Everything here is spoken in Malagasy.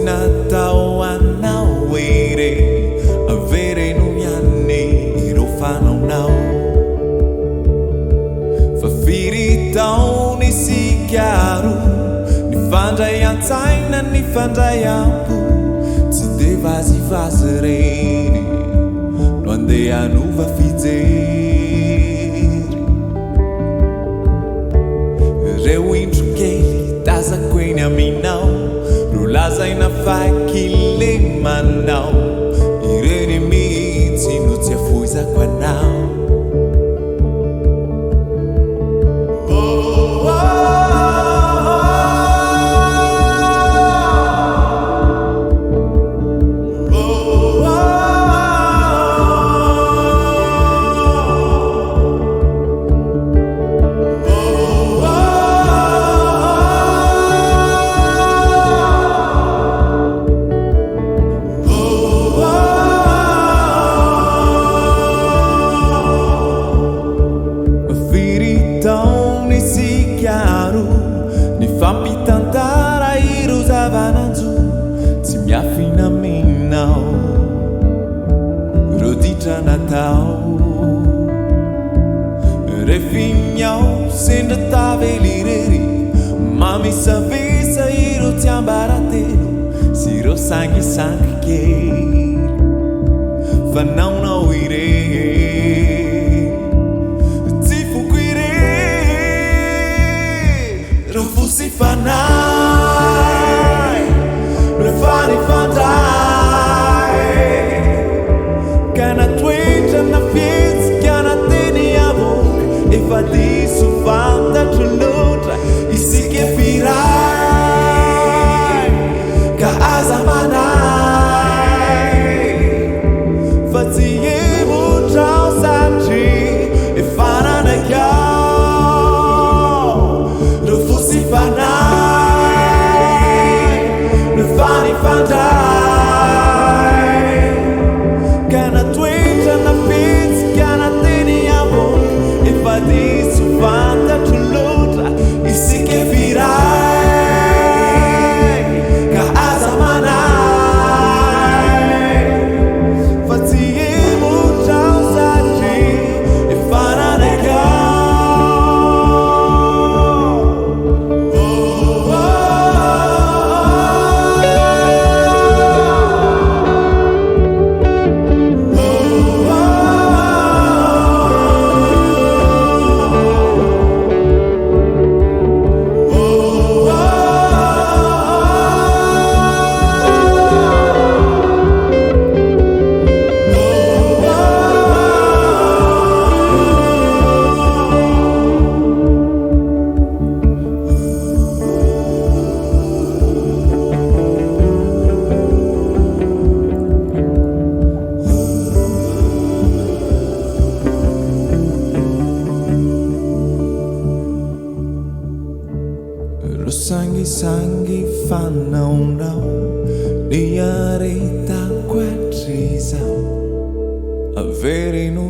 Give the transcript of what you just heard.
Natao anao ere avere no anni ro fanao fa firitao ni si chiaro ni Vahantsaina ni fandraiampo tsy de vazivazy no andeha anova fijery reo indro kely tazako eny aminao ro lazaina fakile manao ireny mihitsy no tsy afoizako anao Fampitantara iro zavananjo tsy miafina aminao ro ditra natao refiniao sendra tavelirery mamisavisa iro tsy ambaratelo sy ro sangisangy kely fanaonao ireny tsy foko Reo Fo Sy Fanahy Revani fandray Kana toetra na fihetsika na teny avoka efa diso fantatro loatra isika firay ka aza manay fa tsy emotrao satria efa nanakao Fanahy Revani fandray Kana toetra na fihetsika na teny avoka efa diso fantatro loatra isika firay ka aza manay fa tsy emotrao satria efa nanakao Sangi fanaonao ni aretako atrizao avere no